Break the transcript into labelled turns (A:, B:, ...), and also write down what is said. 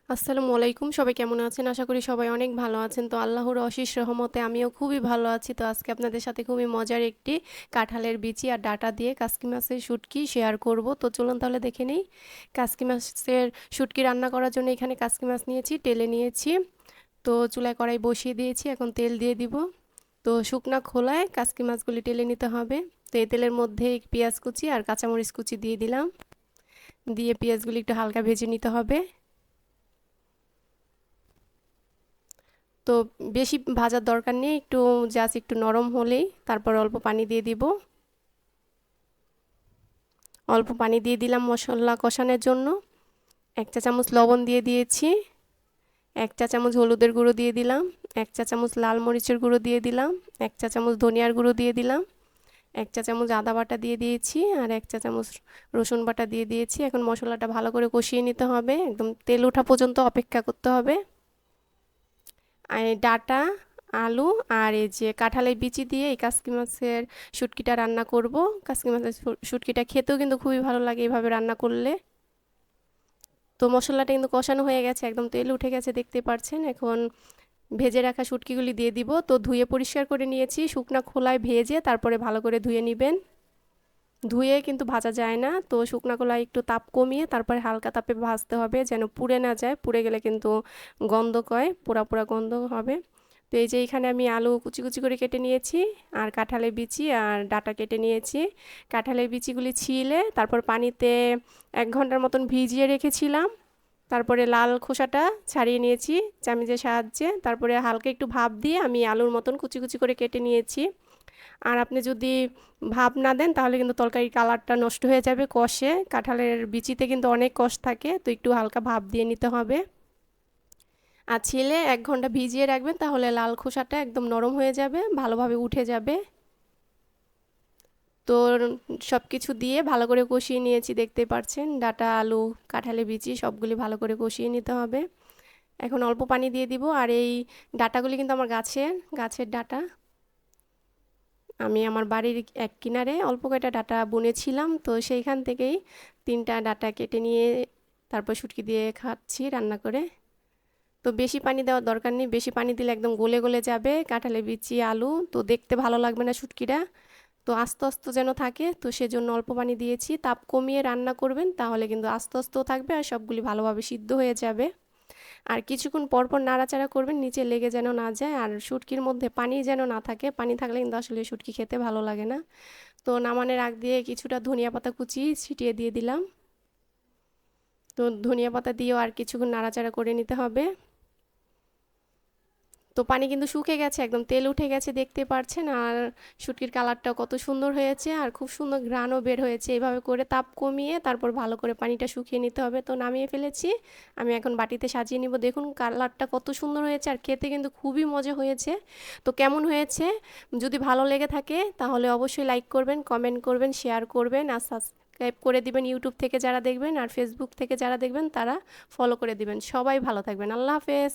A: আসসালামু আলাইকুম। সবাই কেমন আছেন? আশা করি সবাই অনেক ভালো আছেন। তো আল্লাহর অশেষ রহমতে আমিও খুবই ভালো আছি। তো আজকে আপনাদের সাথে খুবই মজার একটি কাঁঠালের বিচি আর ডাঁটা দিয়ে কাসকি মাছের শুটকি শেয়ার করব। তো চলুন তাহলে দেখে নেই। কাসকি মাছের শুটকি রান্না করার জন্য এখানে কাসকি মাছ নিয়েছি, টেলে নিয়েছি। তো চুলায় কড়াই বসিয়ে দিয়েছি, এখন তেল দিয়ে দিব। তো শুকনা খোলায় কাসকি মাছগুলি টেলে নিতে হবে। তো এই তেলের মধ্যে পেঁয়াজ কুচি আর কাঁচামরিচ কুচি দিয়ে দিলাম। দিয়ে পেঁয়াজগুলি একটু হালকা ভেজে নিতে হবে। তো বেশি ভাজার দরকার নেই, একটু জাস্ট একটু নরম হলেই তারপর অল্প পানি দিয়ে দিব। অল্প পানি দিয়ে দিলাম মশলা কষানোর জন্য। 1 চা চামচ লবণ দিয়ে দিয়েছি। 1 চা চামচ হলুদের গুঁড়ো দিয়ে দিলাম। 1 চা চামচ লাল মরিচের গুঁড়ো দিয়ে দিলাম। 1 চা চামচ ধনিয়ার গুঁড়ো দিয়ে দিলাম। 1 চা চামচ আদা বাটা দিয়ে দিয়েছি আর 1 চা চামচ রসুন বাটা দিয়ে দিয়েছি। এখন মশলাটা ভালো করে কষিয়ে নিতে হবে, একদম তেল ওঠা পর্যন্ত অপেক্ষা করতে হবে। আর এই ডাঁটা, আলু আর এই যে কাঁঠালের বিচি দিয়ে এই কাসকি মাছের শুটকিটা রান্না করব। কাসকি মাছের শুটকিটা খেতেও কিন্তু খুবই ভালো লাগে এভাবে রান্না করলে। তো মশলাটা কিন্তু কষানো হয়ে গেছে, একদম তেল উঠে গেছে দেখতে পাচ্ছেন। এখন ভেজে রাখা শুটকিগুলি দিয়ে দিব। তো ধুয়ে পরিষ্কার করে নিয়েছি, শুকনা খোলায় ভেজে তারপরে ভালো করে ধুয়ে নেবেন। ধুয়ে কিন্তু ভাজা যায় না, তো শুকনা খোলায় একটু তাপ কমিয়ে তারপরে হালকা তাপে ভাজতে হবে, যেন পুড়ে না যায়। পুড়ে গেলে কিন্তু গন্ধ কয়, পোড়া পোড়া গন্ধ হবে। তো এই যে এখানে আমি আলু কুচি কুচি করে কেটে নিয়েছি আর কাঁঠালের বিচি আর ডাঁটা কেটে নিয়েছি। কাঁঠালের বিচিগুলি ছিলে তারপর পানিতে 1 ঘন্টার মতন ভিজিয়ে রেখেছিলাম। তারপরে লাল খোসাটা ছাড়িয়ে নিয়েছি চামিচের সাহায্যে। তারপরে হালকা একটু ভাপ দিয়ে আমি আলুর মতন কুচি কুচি করে কেটে নিয়েছি। আর আপনি যদি ভাপ না দেন তাহলে কিন্তু তরকারির কালারটা নষ্ট হয়ে যাবে কষে। কাঁঠালের বিচিতে কিন্তু অনেক কষ থাকে, তো একটু হালকা ভাপ দিয়ে নিতে হবে। আর ছিলে 1 ঘন্টা ভিজিয়ে রাখবেন, তাহলে লাল খোসাটা একদম নরম হয়ে যাবে, ভালোভাবে উঠে যাবে। তো সব কিছু দিয়ে ভালো করে কষিয়ে নিয়েছি, দেখতে পাচ্ছেন। ডাঁটা, আলু, কাঁঠালের বিচি সবগুলি ভালো করে কষিয়ে নিতে হবে। এখন অল্প পানি দিয়ে দিব। আর এই ডাঁটাগুলি কিন্তু আমার গাছের ডাঁটা। আমি আমার বাড়ির এক কিনারে অল্প কয়টা ডাঁটা বুনেছিলাম, তো সেইখান থেকেই 3টা ডাঁটা কেটে নিয়ে তারপর শুটকি দিয়ে খাচ্ছি রান্না করে। তো বেশি পানি দেওয়ার দরকার নেই, বেশি পানি দিলে একদম গলে গলে যাবে কাঁঠালের বিচি, আলু, তো দেখতে ভালো লাগবে না শুটকিটা। তো আস্তে আস্তে যেন থাকে, তো সেজন্য অল্প পানি দিয়েছি। তাপ কমিয়ে রান্না করবেন, তাহলে কিন্তু আস্তে আস্তেও থাকবে আর সবগুলি ভালোভাবে সিদ্ধ হয়ে যাবে। আর কিছুক্ষণ পর পর নাড়াচাড়া করবেন, নিচে লেগে যেন না যায়। আর শুটকির মধ্যে পানি যেন না থাকে, পানি থাকলে কিন্তু আসলে শুটকি খেতে ভালো লাগে না। তো নামানোর আগ দিয়ে কিছুটা ধনিয়া পাতা কুচি ছিটিয়ে দিয়ে দিলাম। তো ধনিয়া পাতা দিয়েও আর কিছুক্ষণ নাড়াচাড়া করে নিতে হবে। তো পানি কিন্তু শুকিয়ে গেছে, একদম তেল উঠে গেছে দেখতে পাচ্ছেন। আর শুটকির কালারটা কত সুন্দর হয়েছে আর খুব সুন্দর ঘ্রাণও বের হয়েছে। এভাবে করে তাপ কমিয়ে তারপর ভালো করে পানিটা শুকিয়ে নিতে হবে। তো নামিয়ে ফেলেছি, আমি এখন বাটিতে সাজিয়ে নিব। দেখুন কালারটা কত সুন্দর হয়েছে আর খেতে কিন্তু খুবই মজা হয়েছে। তো কেমন হয়েছে, যদি ভালো লেগে থাকে তাহলে অবশ্যই লাইক করবেন, কমেন্ট করবেন, শেয়ার করবেন আর সাবস্ক্রাইব করে দিবেন। ইউটিউব থেকে যারা দেখবেন আর ফেসবুক থেকে যারা দেখবেন তারা ফলো করে দিবেন। সবাই ভালো থাকবেন। আল্লাহ হাফেজ।